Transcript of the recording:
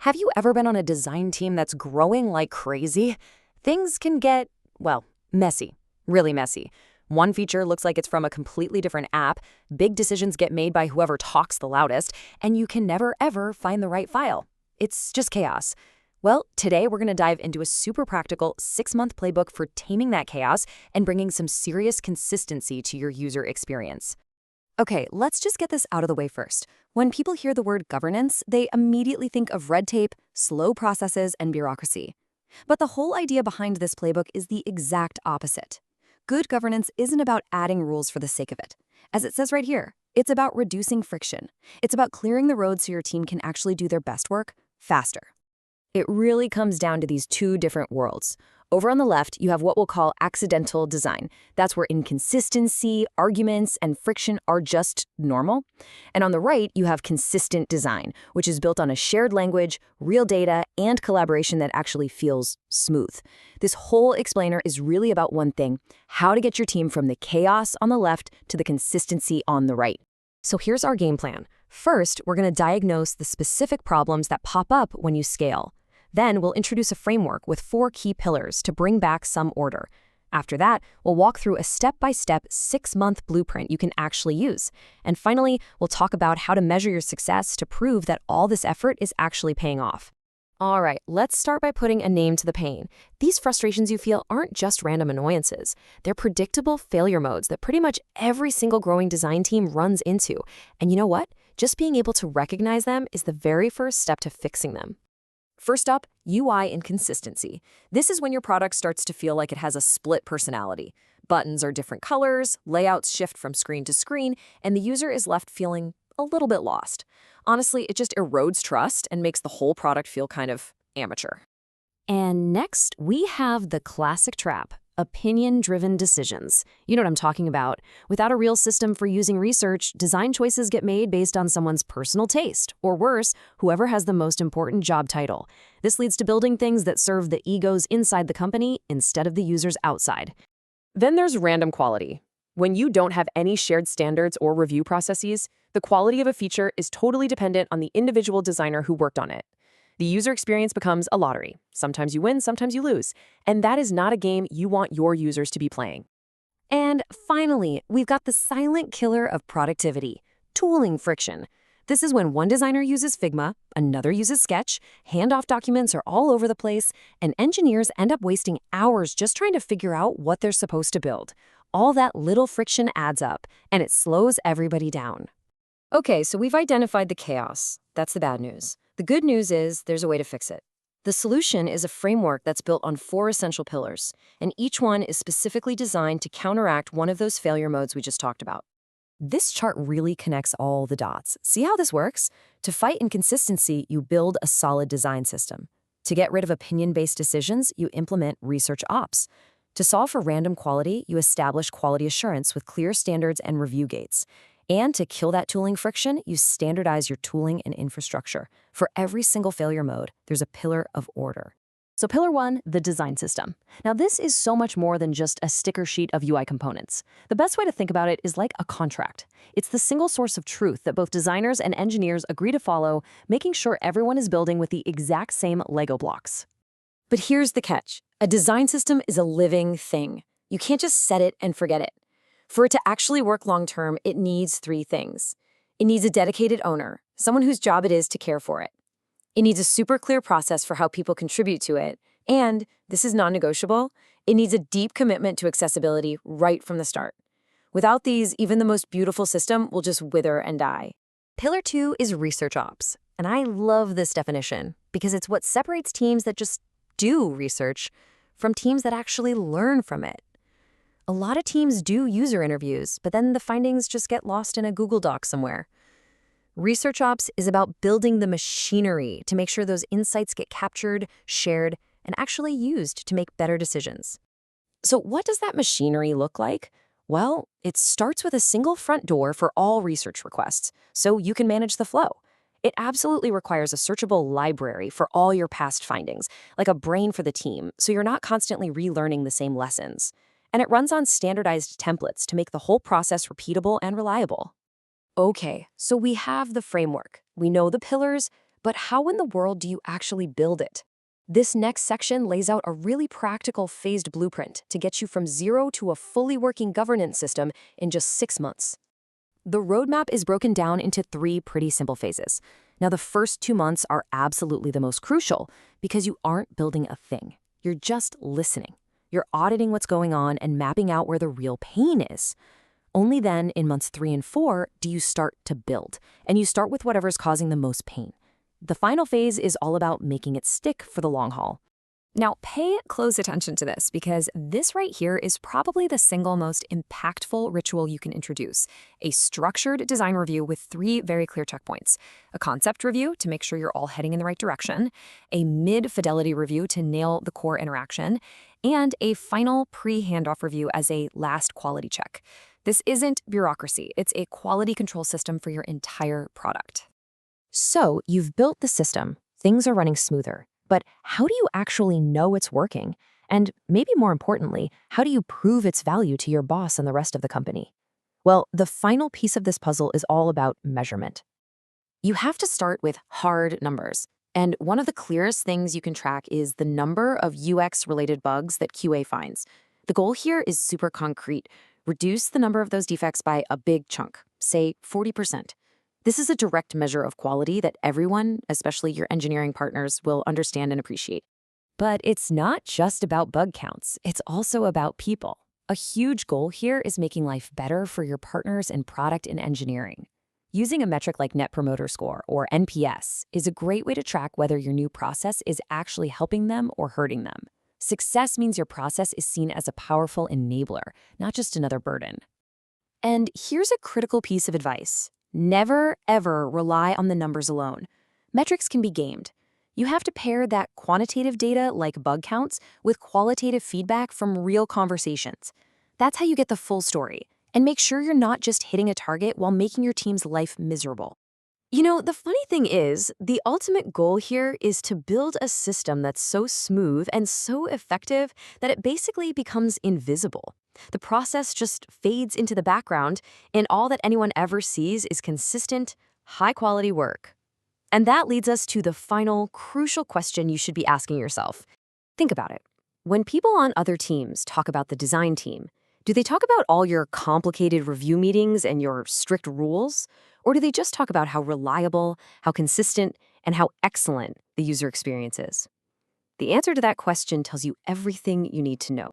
Have you ever been on a design team that's growing like crazy? Things can get, well, messy, really messy. One feature looks like it's from a completely different app, big decisions get made by whoever talks the loudest, and you can never ever find the right file. It's just chaos. Well, today we're going to dive into a super practical 6-month playbook for taming that chaos and bringing some serious consistency to your user experience. Okay, let's just get this out of the way first. When people hear the word governance, they immediately think of red tape, slow processes, and bureaucracy. But the whole idea behind this playbook is the exact opposite. Good governance isn't about adding rules for the sake of it. As it says right here, it's about reducing friction. It's about clearing the road so your team can actually do their best work faster. It really comes down to these two different worlds. Over on the left, you have what we'll call accidental design. That's where inconsistency, arguments, and friction are just normal. And on the right, you have consistent design, which is built on a shared language, real data, and collaboration that actually feels smooth. This whole explainer is really about one thing: how to get your team from the chaos on the left to the consistency on the right. So here's our game plan. First, we're going to diagnose the specific problems that pop up when you scale. Then we'll introduce a framework with 4 key pillars to bring back some order. After that, we'll walk through a step-by-step 6-month blueprint you can actually use. And finally, we'll talk about how to measure your success to prove that all this effort is actually paying off. All right, let's start by putting a name to the pain. These frustrations you feel aren't just random annoyances. They're predictable failure modes that pretty much every single growing design team runs into. And you know what? Just being able to recognize them is the very first step to fixing them. First up, UI inconsistency. This is when your product starts to feel like it has a split personality. Buttons are different colors, layouts shift from screen to screen, and the user is left feeling a little bit lost. Honestly, it just erodes trust and makes the whole product feel kind of amateur. And next, we have the classic trap: opinion-driven decisions. You know what I'm talking about. Without a real system for using research, design choices get made based on someone's personal taste, or worse, whoever has the most important job title. This leads to building things that serve the egos inside the company instead of the users outside. Then there's random quality. When you don't have any shared standards or review processes, the quality of a feature is totally dependent on the individual designer who worked on it. The user experience becomes a lottery. Sometimes you win, sometimes you lose. And that is not a game you want your users to be playing. And finally, we've got the silent killer of productivity: tooling friction. This is when one designer uses Figma, another uses Sketch, handoff documents are all over the place, and engineers end up wasting hours just trying to figure out what they're supposed to build. All that little friction adds up, and it slows everybody down. Okay, so we've identified the chaos. That's the bad news. The good news is there's a way to fix it. The solution is a framework that's built on 4 essential pillars, and each one is specifically designed to counteract one of those failure modes we just talked about. This chart really connects all the dots. See how this works? To fight inconsistency, you build a solid design system. To get rid of opinion-based decisions, you implement research ops. To solve for random quality, you establish quality assurance with clear standards and review gates. And to kill that tooling friction, you standardize your tooling and infrastructure. For every single failure mode, there's a pillar of order. So pillar 1, the design system. Now this is so much more than just a sticker sheet of UI components. The best way to think about it is like a contract. It's the single source of truth that both designers and engineers agree to follow, making sure everyone is building with the exact same Lego blocks. But here's the catch. A design system is a living thing. You can't just set it and forget it. For it to actually work long-term, it needs 3 things. It needs a dedicated owner, someone whose job it is to care for it. It needs a super clear process for how people contribute to it. And, this is non-negotiable, it needs a deep commitment to accessibility right from the start. Without these, even the most beautiful system will just wither and die. Pillar 2 is research ops. And I love this definition because it's what separates teams that just do research from teams that actually learn from it. A lot of teams do user interviews, but then the findings just get lost in a Google Doc somewhere. Research ops is about building the machinery to make sure those insights get captured, shared, and actually used to make better decisions. So what does that machinery look like? Well, it starts with a single front door for all research requests, so you can manage the flow. It absolutely requires a searchable library for all your past findings, like a brain for the team, so you're not constantly relearning the same lessons. And it runs on standardized templates to make the whole process repeatable and reliable. Okay, so we have the framework. We know the pillars, But how in the world do you actually build it? This next section lays out a really practical phased blueprint to get you from zero to a fully working governance system in just 6 months. The roadmap is broken down into 3 pretty simple phases. Now, the first 2 months are absolutely the most crucial because you aren't building a thing. You're just listening. You're auditing what's going on and mapping out where the real pain is. Only then, in months 3 and 4, do you start to build, and you start with whatever's causing the most pain. The final phase is all about making it stick for the long haul. Now, pay close attention to this because this right here is probably the single most impactful ritual you can introduce. A structured design review with 3 very clear checkpoints. A concept review to make sure you're all heading in the right direction, a mid-fidelity review to nail the core interaction, and a final pre-handoff review as a last quality check. This isn't bureaucracy, it's a quality control system for your entire product. So, you've built the system, things are running smoother. But how do you actually know it's working? And maybe more importantly, how do you prove its value to your boss and the rest of the company? Well, the final piece of this puzzle is all about measurement. You have to start with hard numbers. And one of the clearest things you can track is the number of UX-related bugs that QA finds. The goal here is super concrete. Reduce the number of those defects by a big chunk, say 40%. This is a direct measure of quality that everyone, especially your engineering partners, will understand and appreciate. But it's not just about bug counts. It's also about people. A huge goal here is making life better for your partners in product and engineering. Using a metric like Net Promoter Score, or NPS, is a great way to track whether your new process is actually helping them or hurting them. Success means your process is seen as a powerful enabler, not just another burden. And here's a critical piece of advice. Never, ever rely on the numbers alone. Metrics can be gamed. You have to pair that quantitative data, like bug counts, with qualitative feedback from real conversations. That's how you get the full story. And make sure you're not just hitting a target while making your team's life miserable. You know, the funny thing is, the ultimate goal here is to build a system that's so smooth and so effective that it basically becomes invisible. The process just fades into the background, and all that anyone ever sees is consistent, high-quality work. And that leads us to the final, crucial question you should be asking yourself. Think about it. When people on other teams talk about the design team, do they talk about all your complicated review meetings and your strict rules? Or do they just talk about how reliable, how consistent, and how excellent the user experience is? The answer to that question tells you everything you need to know.